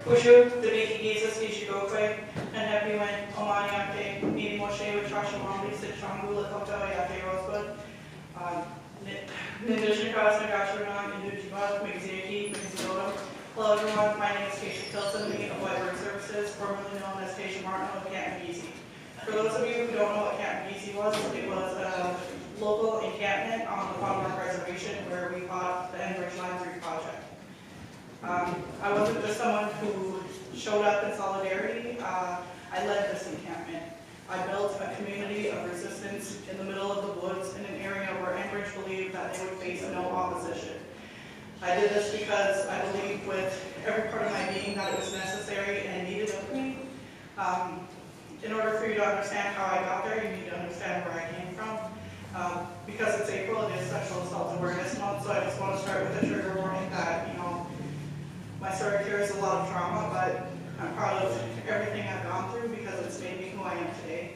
Ushu, Debiki Giza, Skishigokwe, and Hepiwen, Omaniake, Nini Moshe, Wachashamambi, Sitchangu, Lakota, Yate Rosebud, Nindishnikas, Nagashurang, Indujibat, Mixiki, Mixioto. Hello everyone, my name is Taysha KillsEnemy of White Bird Services, formerly known as Taysha Martin of Camp Easy. For those of you who don't know what Camp Easy was, it was a local encampment on the Pondmark Reservation where we fought the Enbridge Line 3 project. I wasn't just someone who showed up in solidarity, I led this encampment. I built a community of resistance in the middle of the woods in an area where Enbridge believed that they would face no opposition. I did this because I believed with every part of my being that it was necessary and needed of me. In order for you to understand how I got there, you need to understand where I came from. Because it's April, it is Sexual Assault Awareness Month, so I just want to start with a trigger warning that, my story carries a lot of trauma, but I'm proud of everything I've gone through because it's made me who I am today.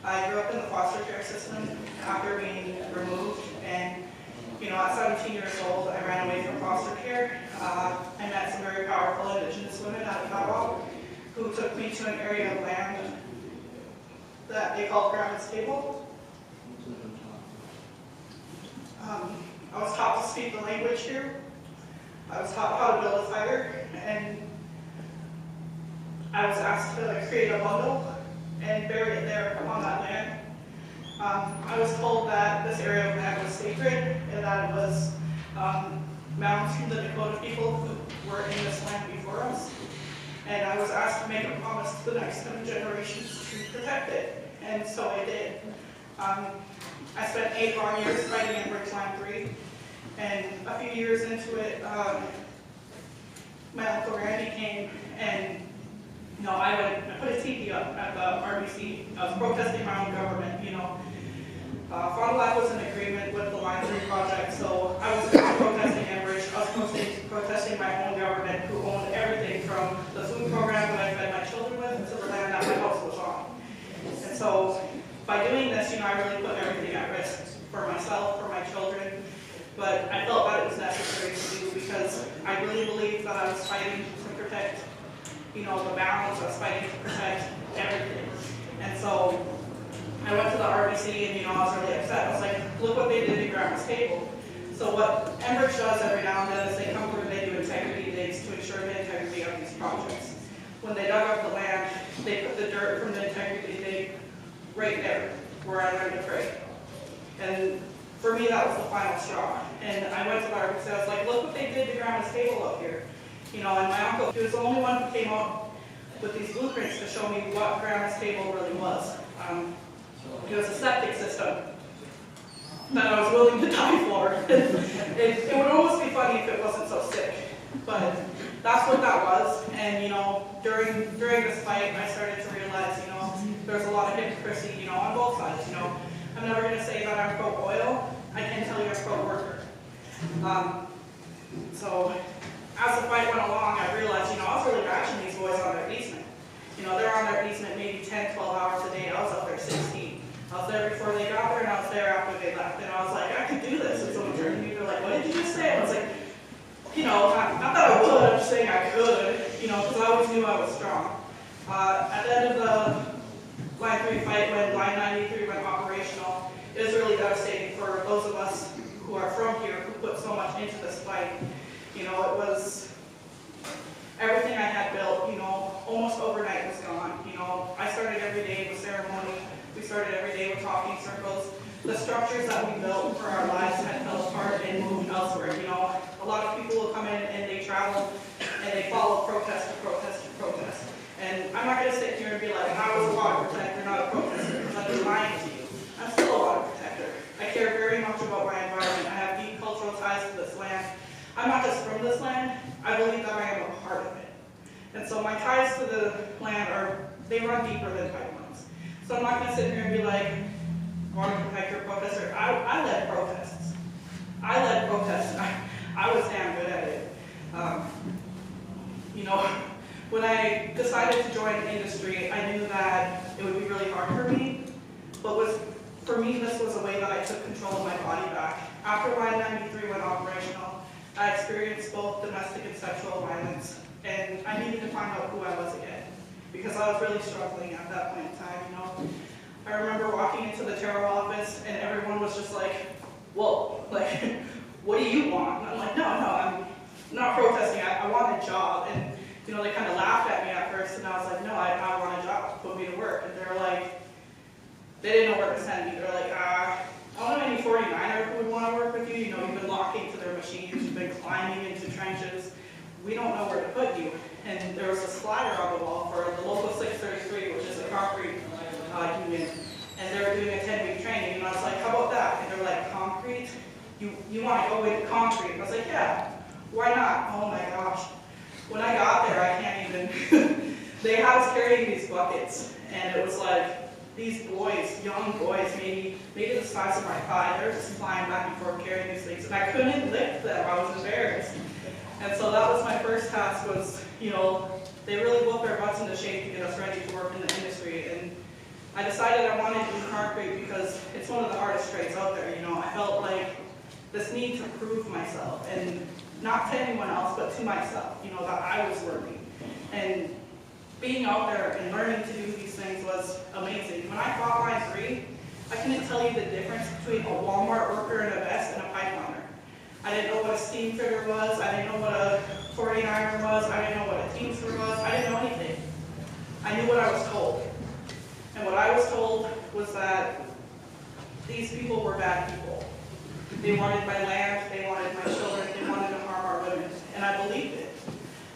I grew up in the foster care system after being removed, and at 17 years old, I ran away from foster care. I met some very powerful Indigenous women out of Kawa who took me to an area of land that they called Grandma's Table. I was taught to speak the language here. I was taught how to build a fire, and I was asked to create a bundle and bury it there on that land. I was told that this area of land was sacred and that it was mounds from the Dakota people who were in this land before us. And I was asked to make a promise to the next 7 generations to protect it, and so I did. I spent 8 long years fighting Enbridge Line 3. And a few years into it, my Uncle Randy came and, I put a teepee up at the RBC. I was protesting my own government, Fond du Lac was in agreement with the Line 3 project, so I wasn't protesting Enbridge. I was protesting my own government, who owned everything from the food program that I fed my children with to the land that my house was on. And so by doing this, I really put everything at risk for myself, for my children. But I felt that it was necessary to do because I really believed that I was fighting to protect, the balance. I was fighting to protect everything. And so I went to the RBC and, I was really upset. I was like, look what they did at Grandma's Table. So what Enbridge does every now and then is they come through and they do integrity days to ensure the integrity of these projects. When they dug up the land, they put the dirt from the integrity day right there where I learned to pray. And for me, that was the final straw. And I went to the RBC and I was like, look what they did to Grandma's Table up here. And my uncle, he was the only one who came up with these blueprints to show me what Grandma's Table really was. It was a septic system that I was willing to die for. It would almost be funny if it wasn't so sick, but that's what that was. And during this fight, I started to realize, there's a lot of hypocrisy, on both sides. I'm never going to say that I'm pro-oil. I can tell you I'm pro-worker. So as the fight went along, I realized, I was really matching these boys on their easement. They're on their easement maybe 10, 12 hours a day. I was up there 16. I was there before they got there, and I was there after they left. And I was like, I could do this. And someone turned to me, they're like, what did you just say? And I was like, not that I would, I'm just saying I could, because I always knew I was strong. At the end of the Line 3 fight, when Line 93 went operational, it was really devastating for those of us who are from here, who put so much into this fight. It was everything I had built, almost overnight was gone. I started every day with ceremony. We started every day with talking circles. The structures that we built for our lives had fell apart and moved elsewhere. A lot of people will come in and they travel and they follow protest to protest to protest. And I'm not going to sit here and be like, I was a water protector, not a protester, because I've been lying to you. I'm still a water protector. I care very much about my environment. I have deep cultural ties to this land. I'm not just from this land, I believe that I am a part of it. And so my ties to the land they run deeper than pipelines. So I'm not going to sit here and be like, water protector, protester. I led protests. I was damn good at it. When I decided to join the industry, I knew that it would be really hard for me, but for me, this was a way that I took control of my body back. After Line 93 went operational, I experienced both domestic and sexual violence and I needed to find out who I was again, because I was really struggling at that point in time, you know. I remember walking into the tarot office, and everyone was just like, whoa, like, what do you want? And I'm like, no, I'm not protesting, I want a job. And, you know, they kind of laughed at me at first, and I was like, no, I want a job, put me to work. And they're like, they didn't know where to send me. They're like, I don't know any 49er who would want to work with you. You know, you've been locking to their machines, you've been climbing into trenches. We don't know where to put you. And there was a slider on the wall for the local 633, which is a concrete union. And they were doing a 10-week training, and I was like, how about that? And they were like, concrete? You want to go into concrete? And I was like, yeah, why not? Oh my gosh. When I got there, I can't even, they had us carrying these buckets, and it was like, these boys, young boys, maybe the size of my thigh, they're just flying back and forth carrying these things, and I couldn't lift them, I was embarrassed. And so that was my first task was, you know, they really whooped their butts into shape to get us ready to work in the industry. And I decided I wanted to do concrete because it's one of the hardest trades out there, you know. I felt like this need to prove myself, and not to anyone else, but to myself, you know, that I was learning. And being out there and learning to do these things was amazing. When I fought line 3, I couldn't tell you the difference between a Walmart worker in a vest and a pipeliner. I didn't know what a steam fitter was, I didn't know what a 49er was, I didn't know what a teamster was, I didn't know anything. I knew what I was told. And what I was told was that these people were bad people. They wanted my land, they wanted my children, they wanted to harm our women. And I believed it.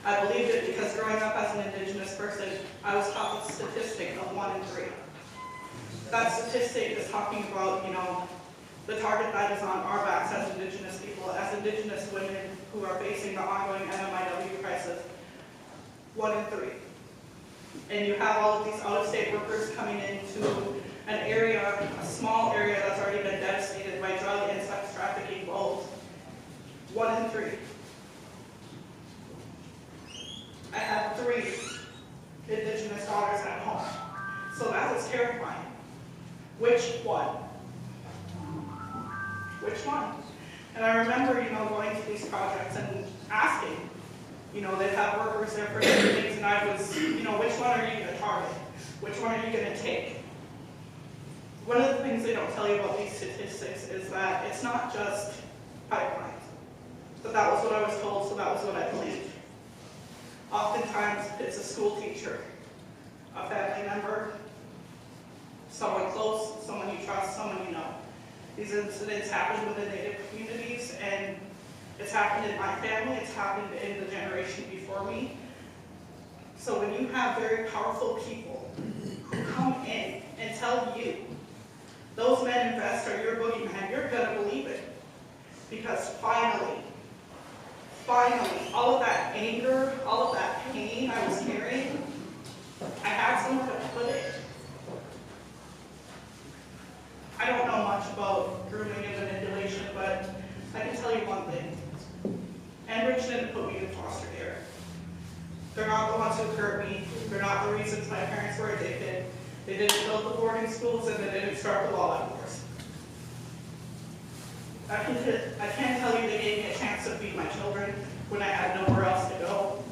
I believed it because growing up as an Indigenous person, I was taught the statistic of 1 in 3. That statistic is talking about, you know, the target that is on our backs as Indigenous people, as Indigenous women who are facing the ongoing MMIW crisis. 1 in 3. And you have all of these out-of-state workers coming into an area, a small area that's already been devastated by drug and sex trafficking both. 1 in 3. I have 3 Indigenous daughters at home. So that was terrifying. Which one? Which one? And I remember, you know, going to these projects and asking, you know, they'd have workers there for different things, and I was, you know, which one are you going to target? Which one are you going to take? One of the things they don't tell you about these statistics is that it's not just pipelines. But that was what I was told, so that was what I believed. Oftentimes, it's a school teacher, a family member, someone close, someone you trust, someone you know. These incidents happen within Native communities, and it's happened in my family, it's happened in the generation before me. So when you have very powerful people who come in and tell you, those men invest are your boogeyman, you're gonna believe it. Because finally, all of that anger, all of that pain I was carrying, I had somewhere to put it. I don't know much about grooming and manipulation, but I can tell you one thing. Enbridge didn't put me in foster care. They're not the ones who hurt me. They're not the reasons my parents were addicted. They didn't build the boarding schools, and they didn't start the law wars. I can't tell you they gave me a chance to feed my children when I had nowhere else to go.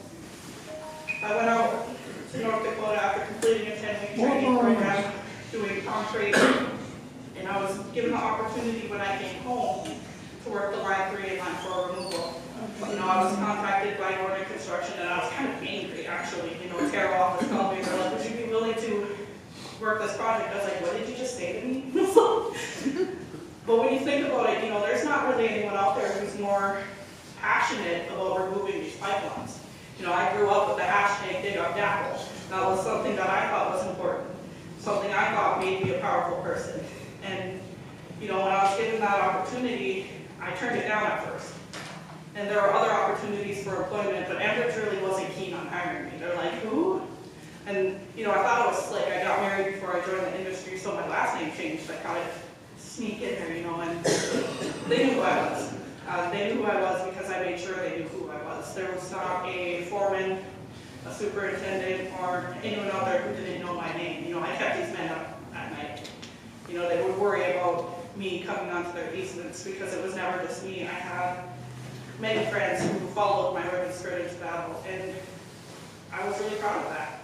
I went out to North Dakota after completing a 10-week training program doing concrete, and I was given the opportunity when I came home to work the line 3 and line 4 removal. You know, I was contacted by Northern Construction, and I was kind of angry, actually. You know, Terra office called me, they're like, would you be willing to work this project? I was like, what did you just say to me? But when you think about it, you know, there's not really anyone out there who's more passionate about removing these pipelines. You know, I grew up with the hashtag Dig Up Dapple. That was something that I thought was important, something I thought made me a powerful person. And, you know, when I was given that opportunity, I turned it down at first. And there were other opportunities for employment, but Enbridge really wasn't keen on hiring me. They're like, who? And, you know, I thought it was slick. I got married before I joined the industry, so my last name changed. I kind of sneak in there, you know, and they knew who I was. They knew who I was because I made sure they knew who I was. There was not a foreman, a superintendent, or anyone out there who didn't know my name. You know, I kept these men up at night. You know, they would worry about me coming onto their easements because it was never just me. I had many friends who followed my women's spirit into battle, and I was really proud of that.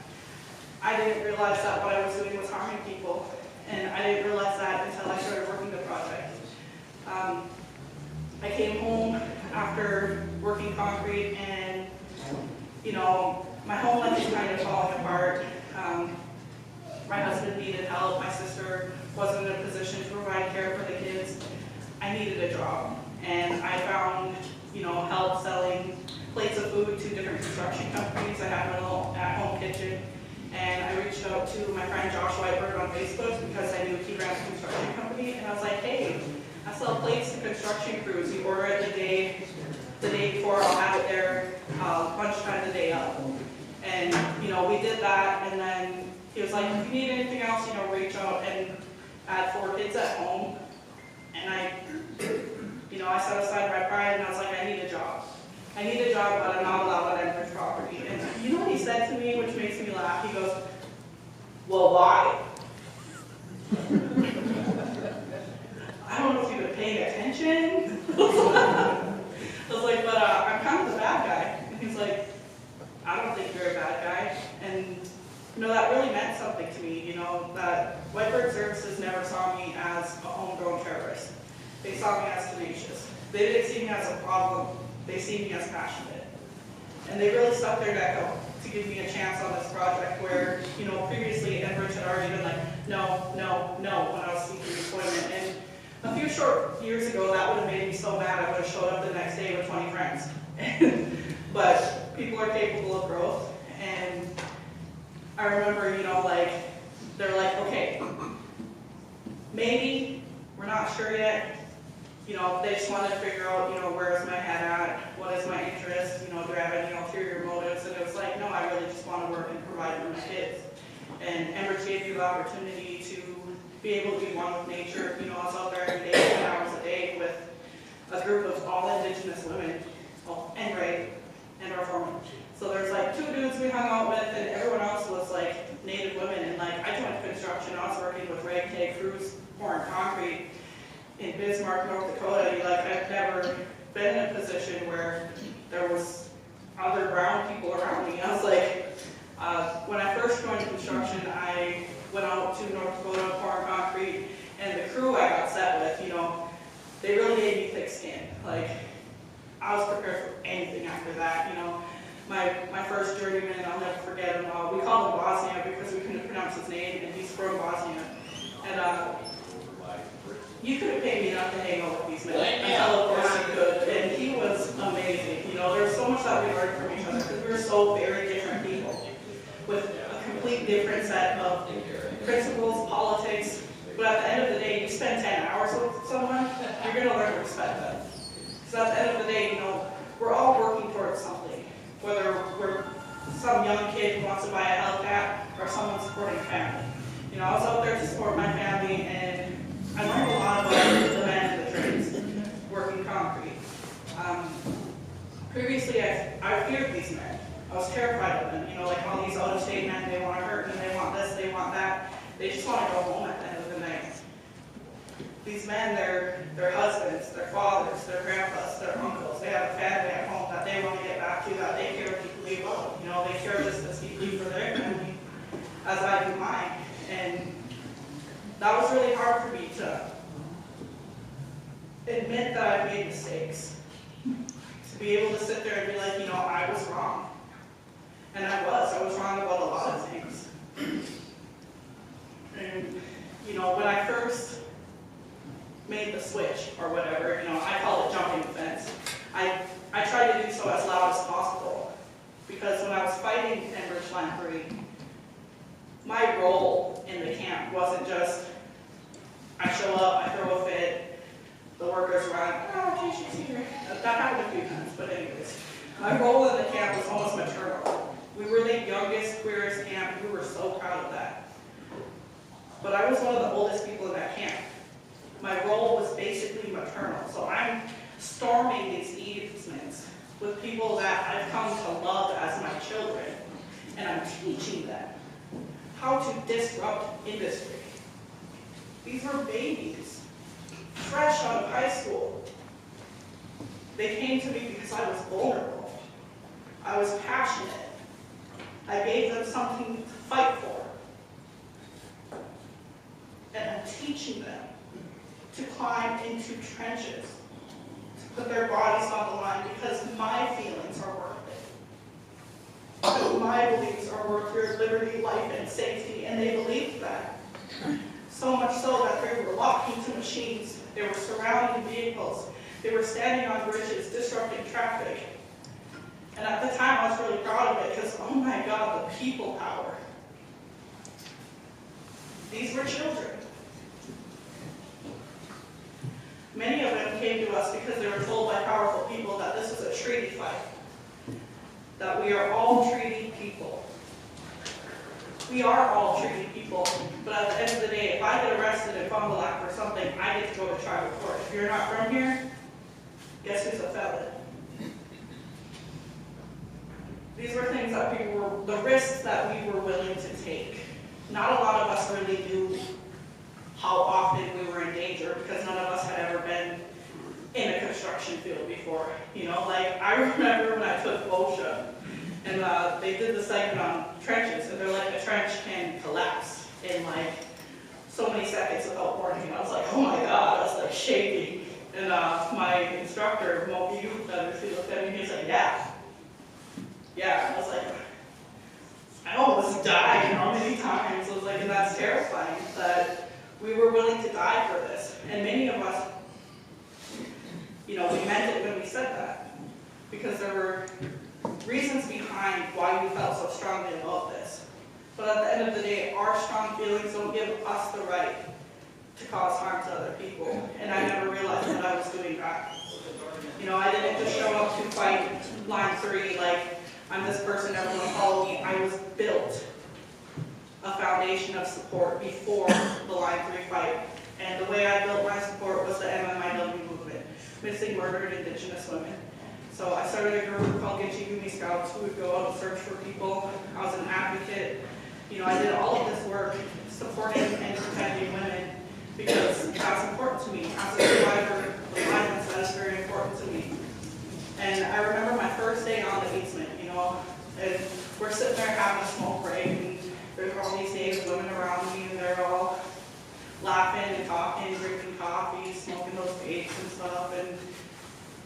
I didn't realize that what I was doing was harming people, and I didn't realize that until I started working the project. I came home after working concrete, and you know, my home life was kind of falling apart. My husband needed help. My sister wasn't in a position to provide care for the kids. I needed a job, and I found, you know, help selling plates of food to different construction companies. I had a little at-home kitchen, and I reached out to my friend Josh Whiteberg on Facebook because I knew he ran a construction company, and I was like, hey, I sell plates to construction crews. You order it the day before, I'll have it there lunchtime the day up. And you know, we did that, and then he was like, if you need anything else, you know, reach out. And I had 4 kids at home, and I set aside my pride, and I was like, I need a job. I need a job, but I'm not allowed on Enbridge property. And you know what he said to me, which makes me laugh? He goes, well, why? I don't know if you've been paying attention. I was like, but I'm kind of the bad guy. And he's like, I don't think you're a bad guy. And you know, that really meant something to me, you know, that Whiteberg Services never saw me as a homegrown terrorist. They saw me as tenacious. They didn't see me as a problem. They see me as passionate. And they really stuck their neck out to give me a chance on this project where, you know, previously Enbridge had already been like, no, no, no, when I was seeking employment. And a few short years ago, that would have made me so mad I would have showed up the next day with 20 friends. But people are capable of growth. And I remember, you know, like, they're like, okay, maybe, we're not sure yet. You know, they just wanted to figure out, you know, where is my head at, what is my interest, you know, do I have any ulterior motives? And it was like, no, I really just want to work and provide for my kids. And Enbridge gave you the opportunity to be able to be one with nature. You know, I was out there every day, 10 hours a day with a group of all Indigenous women, well, and Ray, and our foreman. So there's like 2 dudes we hung out with, and everyone else was like Native women. And like, I joined construction, I was working with ragtag crews pouring concrete in Bismarck, North Dakota. Like, I've never been in a position where there was other brown people around me. I was like, when I first joined construction, I went out to North Dakota pouring concrete, and the crew I got set with, you know, they really gave me thick skin. Like, I was prepared for anything after that, you know. My first journeyman, I'll never forget him. We called him Bosnia because we couldn't pronounce his name, and he's from Bosnia. And you could have paid me not to hang out with these men until, of course, you could. And he was amazing. You know, there's so much that we learned from each other because we were so very different people with a complete different set of principles, politics. But at the end of the day, you spend 10 hours with someone, you're going to learn to respect them. So at the end of the day, you know, we're all working towards something. Whether we're some young kid who wants to buy a Hellcat or someone supporting family. You know, I was out there to support my family, and I learned a lot about the men and the trades, working concrete. Previously, I feared these men. I was terrified of them. You know, like all these out-of-state men, they want to hurt me, they want this, they want that. They just want to go home at the end of the night. These men, they're husbands, their fathers, their grandpas, their uncles. They have a family at home that they want to get back to, that they care deeply about. You know, they care just as deeply for their family as I do mine. And that was really hard for me to admit that I made mistakes. To be able to sit there and be like, you know, I was wrong. And I was wrong about a lot of things. And, you know, when I first made the switch or whatever, you know, I call it jumping the fence. I tried to do so as loud as possible. Because when I was fighting Enbridge Line 3, my role in the camp wasn't just, I show up, I throw a fit, the workers run, oh, Taysha's here. That happened a few times, but anyways. My role in the camp was almost maternal. We were the youngest, queerest camp, we were so proud of that. But I was one of the oldest people in that camp. My role was basically maternal. So I'm storming these easements with people that I've come to love as my children, and I'm teaching them how to disrupt industry. These were babies, fresh out of high school. They came to me because I was vulnerable. I was passionate. I gave them something to fight for. And I'm teaching them to climb into trenches, to put their bodies on the line because my feelings are worth it. Because my beliefs are worth your liberty, life, and safety, and they believed that. So much so that they were locking to machines, they were surrounding vehicles, they were standing on bridges, disrupting traffic. And at the time, I was really proud of it because, oh my God, the people power. These were children. Many of them came to us because they were told by powerful people that this was a treaty fight, that we are all treaty people. We are all treaty people, but at the end of the day, if I get arrested in Fond du Lac for something, I get to go to tribal court. If you're not from here, guess who's a felon? These were things that people were, the risks that we were willing to take. Not a lot of us really knew how often we were in danger because none of us had ever been in a construction field before. You know, like I remember when I took VOSHA and they did the segment on trenches and they're like, a trench can collapse in like so many seconds without warning. And I was like, oh my God, I was like shaking. And my instructor, Moby, he looked at me and he was like, yeah. Yeah, I was like, I almost died, you know, many times. I was like, and that's terrifying that we were willing to die for this. And many of us, you know, we meant it when we said that. Because there were reasons behind why we felt so strongly about this. But at the end of the day, our strong feelings don't give us the right to cause harm to other people. And I never realized that I was doing that. You know, I didn't just show up to fight line 3 like, I'm this person, everyone follow me. I was built a foundation of support before the line 3 fight. And the way I built my support was the MMIW movement, Missing Murdered Indigenous Women. So I started a group called Gitchigumi Scouts who would go out and search for people. I was an advocate. You know, I did all of this work supporting and protecting women because that's important to me. As a survivor of violence, that is very important to me. And I remember my first day on the easement, you know, and we're sitting there having a smoke break, and there's all these Native women around me, and they're all laughing and talking, drinking coffee, smoking those vapes and stuff, and,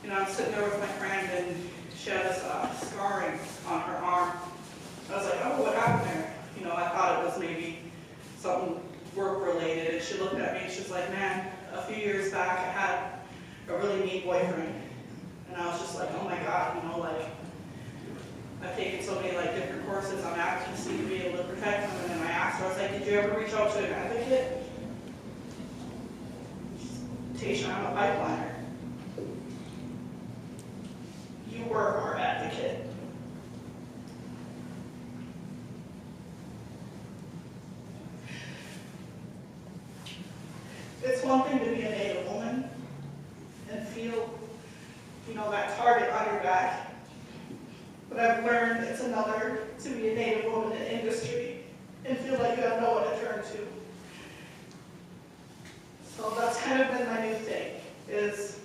you know, I'm sitting there with my friend, and she had this scarring on her arm. I was like, oh, what happened there? You know, I thought it was maybe something work-related, and she looked at me, and she was like, man, a few years back, I had a really mean boyfriend. And I was just like, oh my God, you know, like, I've taken so many like different courses on advocacy to be able to protect women. And I asked her, I was like, did you ever reach out to an advocate? Taysha, I'm a pipeliner. You were our advocate. It's one thing to be a Native woman and feel, you know, that target on your back. But I've learned it's another to be a Native woman in industry and feel like you have no one to turn to. So that's kind of been my new thing, is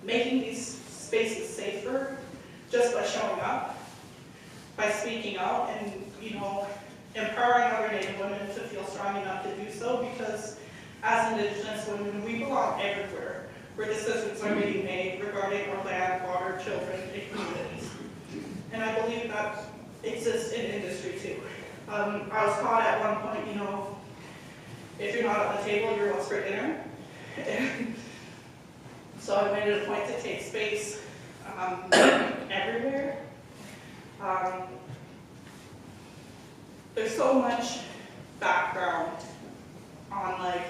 making these spaces safer just by showing up, by speaking out, and, you know, empowering other Native women to feel strong enough to do so, because as Indigenous women, we belong everywhere where decisions are being made regarding our land, water, children, and communities. And I believe that exists in industry too. I was taught at one point, you know, if you're not at the table, you're what's for dinner. So I made it a point to take space everywhere. There's so much background on like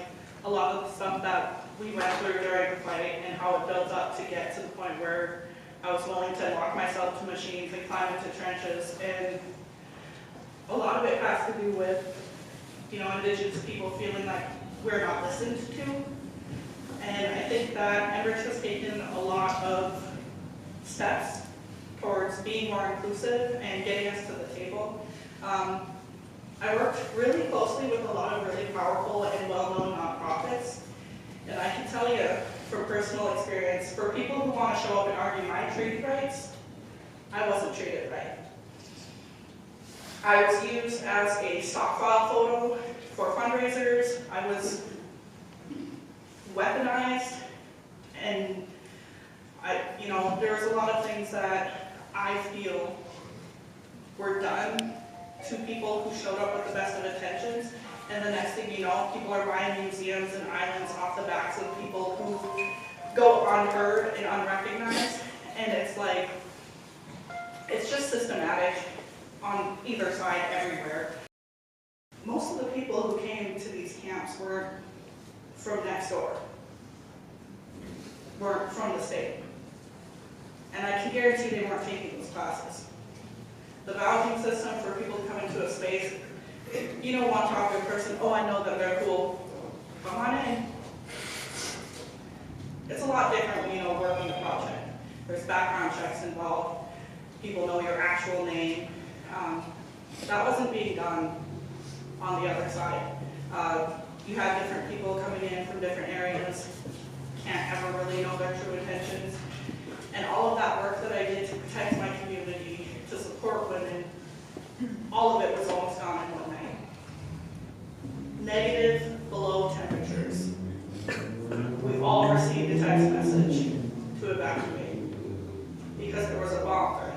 a lot of the stuff that we went through during the fight and how it built up to get to the point where I was willing to lock myself to machines and climb into trenches. And a lot of it has to do with, you know, Indigenous people feeling like we're not listened to. And I think that Enbridge has taken a lot of steps towards being more inclusive and getting us to the table. I worked really closely with a lot of really powerful and well-known nonprofits. And I can tell you from personal experience, for people who want to show up and argue my treaty rights, I wasn't treated right. I was used as a stock file photo for fundraisers. I was weaponized, and there was a lot of things that I feel were done to people who showed up with the best of intentions, and the next thing you know, people are buying museums and islands off the backs of people who go unheard and unrecognized, and it's like, it's just systematic on either side everywhere. Most of the people who came to these camps weren't from next door, weren't from the state. And I can guarantee they weren't taking those classes. The vouching system for people to come into a space, you don't want to talk to a person, oh, I know that they're cool, come on in. It's a lot different when you know working the project. There's background checks involved. People know your actual name. That wasn't being done on the other side. You have different people coming in from different areas, can't ever really know their true intentions. And all of that work that I did to protect my community, to support women, all of it was almost gone in one night. Negative below temperatures. We've all received a text message to evacuate because there was a bomb threat.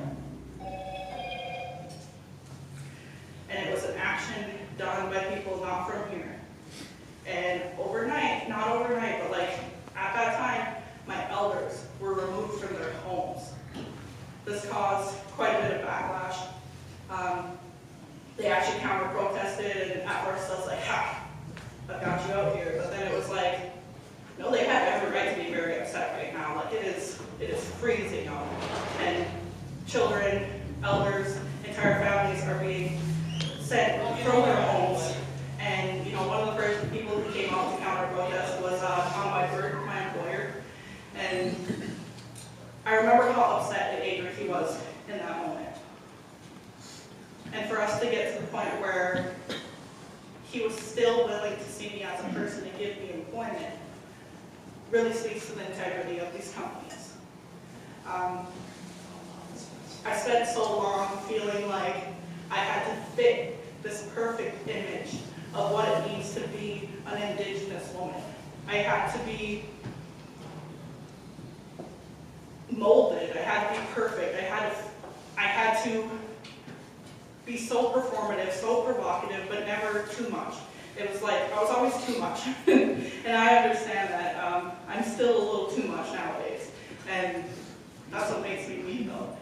And it was an action done by people not from here. And overnight, not overnight, but like at that time, my elders were removed from their homes. This caused quite a bit of backlash. They actually counter-protested, and at first I was like, ha, I've got you out here. But then it was like, no, they have every right to be very upset right now. Like it is freezing out. And children, elders, entire families are being sent from their homes. And one of the first people who came out to counter-protest was Tom Whiteford, my employer. And I remember how upset and angry he was in that moment. And for us to get to the point where he was still willing to see me as a person and give me employment really speaks to the integrity of these companies. I spent so long feeling like I had to fit this perfect image of what it means to be an Indigenous woman. I had to be molded. I had to be perfect. I had to be so performative, so provocative, but never too much. It was like I was always too much, and I understand that I'm still a little too much nowadays, and that's what makes me me though.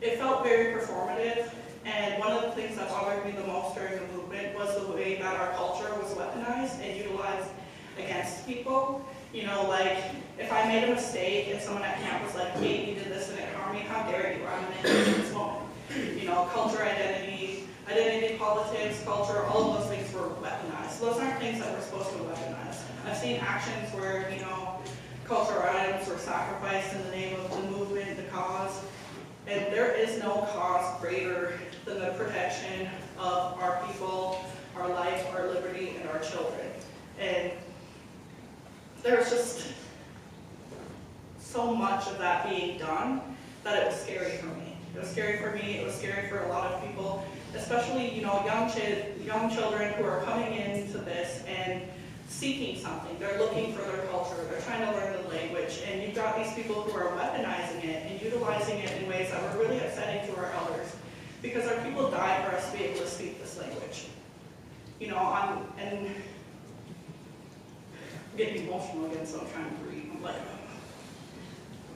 It felt very performative, and one of the things that bothered me the most during the movement was the way that our culture was weaponized and utilized against people. Like, if I made a mistake, if someone at camp was like, Kate, you did this and it harmed me, how dare you, I'm an Indigenous woman. Culture, identity politics, culture, all of those things were weaponized. Those aren't things that we're supposed to weaponize. I've seen actions where, cultural items were sacrificed in the name of the movement, the cause, and there is no cause greater than the protection of our people, our life, our liberty, and our children. And there's just so much of that being done that it was scary for me. It was scary for me, it was scary for a lot of people, especially, young children who are coming into this and seeking something. They're looking for their culture, they're trying to learn the language, and you've got these people who are weaponizing it and utilizing it in ways that were really upsetting to our elders, because our people died for us to be able to speak this language. And I'm getting emotional again, so I'm trying to breathe. I'm like,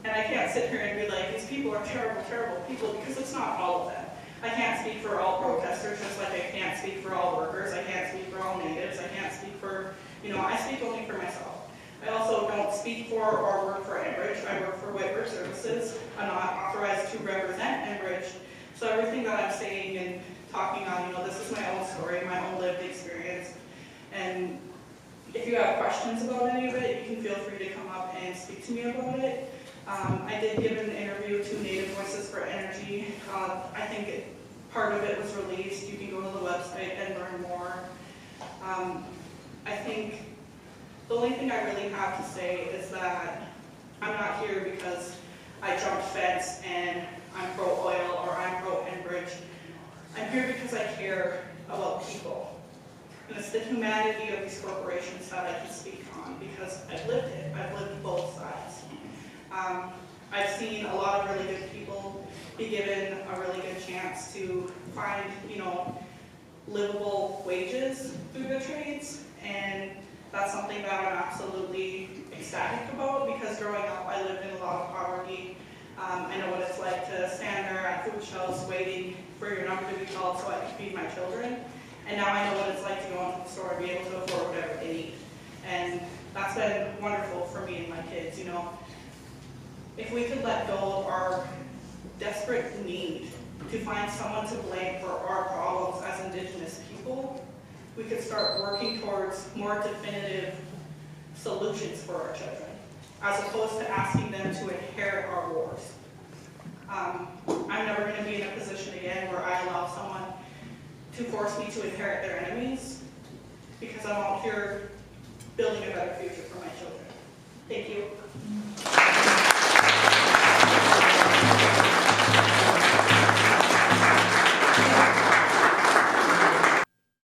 and I can't sit here and be like, these people are terrible, terrible people, because it's not all of them. I can't speak for all protesters, just like I can't speak for all workers. I can't speak for all natives. I can't speak for, I speak only for myself. I also don't speak for or work for Enbridge. I work for Whiteford Services. I'm not authorized to represent Enbridge. So everything that I'm saying and talking on, this is my own story, my own lived experience. And if you have questions about any of it, you can feel free to come up and speak to me about it. I did give an interview to Native Voices for Energy. I think part of it was released. You can go to the website and learn more. I think the only thing I really have to say is that I'm not here because I jumped fence and I'm pro-oil or I'm pro Enbridge. I'm here because I care about people. And it's the humanity of these corporations that I can speak on because I've lived it. I've lived both sides. I've seen a lot of really good people be given a really good chance to find, livable wages through the trades, and that's something that I'm absolutely ecstatic about because growing up I lived in a lot of poverty. I know what it's like to stand there at food shelves waiting for your number to be called so I can feed my children, and now I know what it's like to go into the store and be able to afford whatever they need, and that's been wonderful for me and my kids. If we could let go of our desperate need to find someone to blame for our problems as Indigenous people, we could start working towards more definitive solutions for our children, as opposed to asking them to inherit our wars. I'm never going to be in a position again where I allow someone to force me to inherit their enemies, because I'm out here building a better future for my children. Thank you.